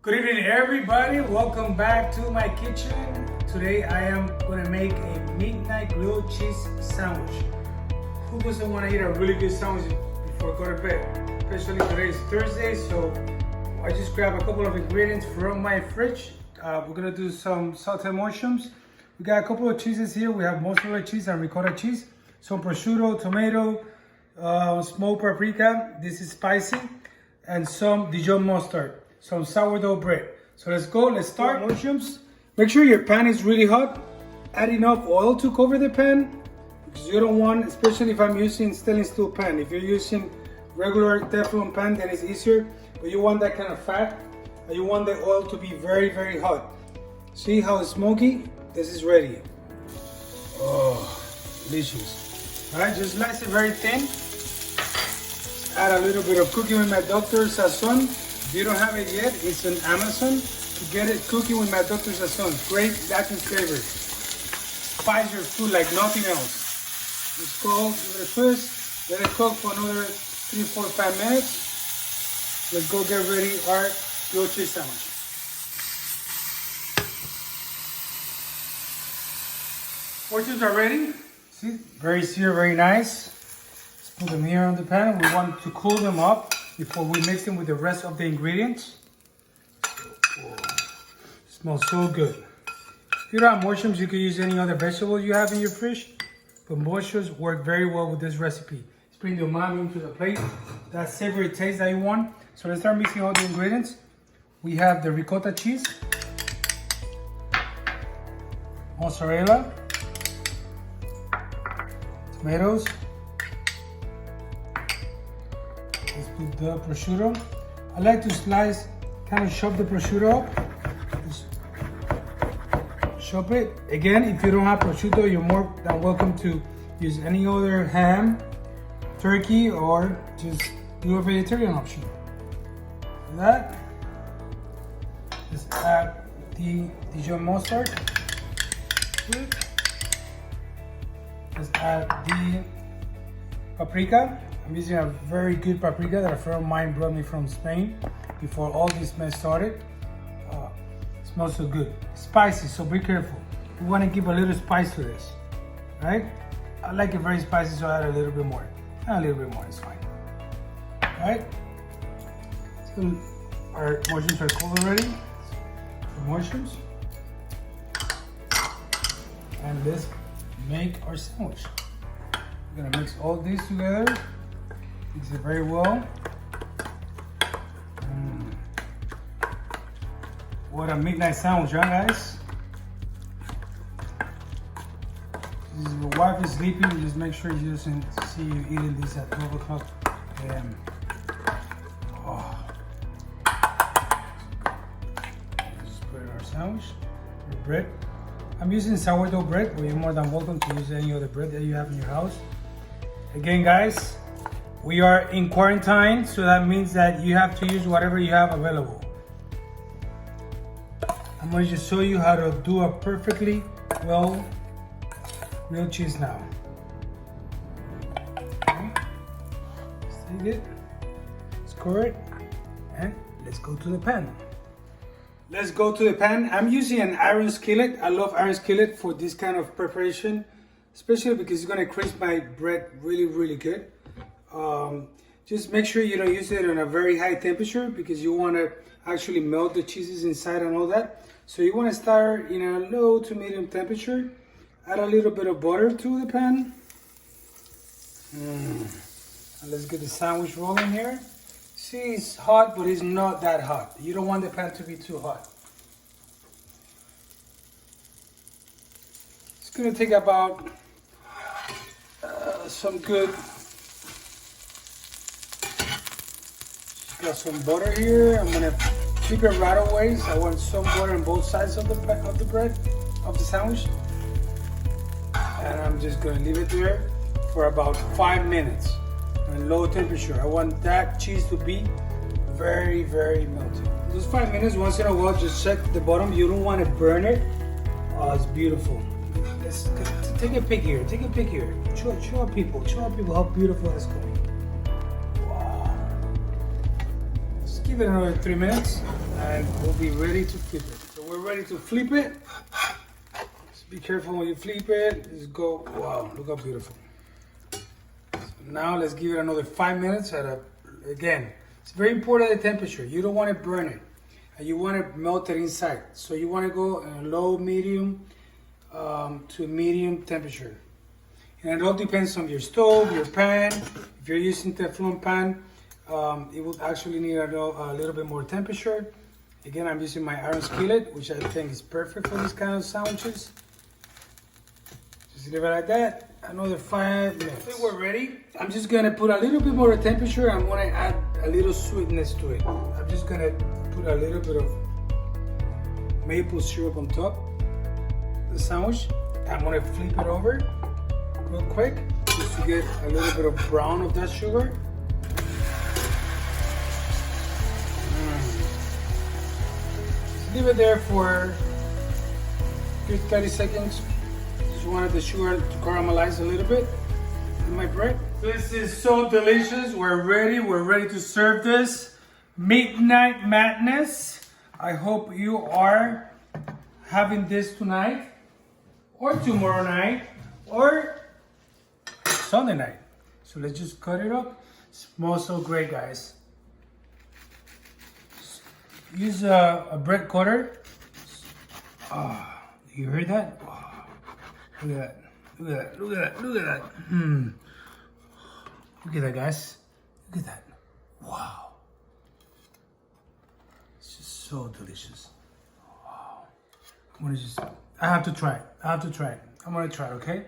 Good evening, everybody. Welcome back to my kitchen. Today I am gonna make a midnight grilled cheese sandwich. Who doesn't want to eat a really good sandwich before go to bed? Especially today is Thursday, so I just grabbed a couple of ingredients from my fridge. We're gonna do some saute mushrooms. We got a couple of cheeses here. We have mozzarella cheese and ricotta cheese, some prosciutto, tomato, smoked paprika. This is spicy, and some Dijon mustard. Some sourdough bread. So let's go, let's start. Mushrooms. Make sure your pan is really hot. Add enough oil to cover the pan, because you don't want, especially if I'm using stainless steel pan. If you're using regular Teflon pan, then it's easier, but you want that kind of fat, and you want the oil to be very, very hot. See how it's smoky? This is ready. Oh, delicious. All right, just slice it very thin. Add a little bit of cooking with my Dr. Sazon. If you don't have it yet, it's on Amazon. To get it, Cooking with my Dr. Sazon. Great Latin flavor. Spice your food like nothing else. Just go, give it a twist. Let it cook for another 3, 4, 5 minutes. Let's go get ready our grilled cheese sandwich. Portions are ready. See, very seared, very nice. Let's put them here on the pan. We want to cool them up before we mix them with the rest of the ingredients. Oh, smells so good. If you don't have mushrooms, you can use any other vegetable you have in your fridge, but mushrooms work very well with this recipe. Let's bring the umami into the plate, that savory taste that you want. So let's start mixing all the ingredients. We have the ricotta cheese, mozzarella, tomatoes. Let's put the prosciutto. I like to slice, kind of chop the prosciutto up. Just chop it. Again, if you don't have prosciutto, you're more than welcome to use any other ham, turkey, or just do a vegetarian option. For that, just add the Dijon mustard. Let's add the paprika. I'm using a very good paprika that a friend of mine brought me from Spain before all this mess started. It smells so good. Spicy, so be careful. We want to give a little spice to this, right? I like it very spicy, so I add a little bit more. A little bit more is fine. All right. So our mushrooms are cold already. The mushrooms. And let's make our sandwich. We're gonna mix all these together. Mix it very well. What a midnight sandwich, huh, guys? If your wife is sleeping, just make sure she doesn't see you eating this at 12 o'clock a.m. Oh. Just put in our sandwich, our bread. I'm using sourdough bread, but you're more than welcome to use any other bread that you have in your house. Again, guys, we are in quarantine, so that means that you have to use whatever you have available. I'm going to just show you how to do a perfectly well grilled cheese now. Okay. Let's take it, score it, and let's go to the pan. Let's go to the pan. I'm using an iron skillet. I love iron skillet for this kind of preparation, especially because it's gonna crisp my bread really, really good. Just make sure you don't use it on a very high temperature, because you wanna actually melt the cheeses inside and all that. So you wanna start in a low to medium temperature. Add a little bit of butter to the pan. And let's get the sandwich rolling here. See, it's hot, but it's not that hot. You don't want the pan to be too hot. It's gonna take about some good. Just got some butter here. I'm gonna keep it right away. So I want some butter on both sides of the bread, of the sandwich. And I'm just gonna leave it there for about 5 minutes. And low temperature. I want that cheese to be very, very melted. Those 5 minutes, once in a while, just check the bottom. You don't want to burn it. Oh, it's beautiful. Let's take a peek here. Take a peek here. Show people how beautiful it's going. Wow. Let's give it another 3 minutes. and we'll be ready to flip it. So we're ready to flip it. Just be careful when you flip it. Just go, wow, look how beautiful. So now let's give it another 5 minutes again, it's very important the temperature. You don't want to burn it. And you want to melt it inside. So you want to go in low, medium to medium temperature. And it all depends on your stove, your pan. If you're using Teflon pan, it would actually need a little bit more temperature. Again, I'm using my iron skillet, which I think is perfect for these kind of sandwiches. Just leave it like that. Another 5 minutes. Okay, we're ready. I'm just gonna put a little bit more temperature. I'm gonna add a little sweetness to it. I'm just gonna put a little bit of maple syrup on top of the sandwich. I'm gonna flip it over real quick just to get a little bit of brown of that sugar. Just leave it there for 30 seconds. Just wanted the sugar to caramelize a little bit in my bread. This is so delicious. We're ready to serve this midnight madness. I hope you are having this tonight or tomorrow night or Sunday night. So let's just cut it up. It smells so great, guys. Use a bread cutter. You heard that? Oh, look at that. Look at that. Look at that. Look at that. Look at that, guys. Look at that. Wow. It's just so delicious. Wow. I have to try it. I'm gonna try it, okay?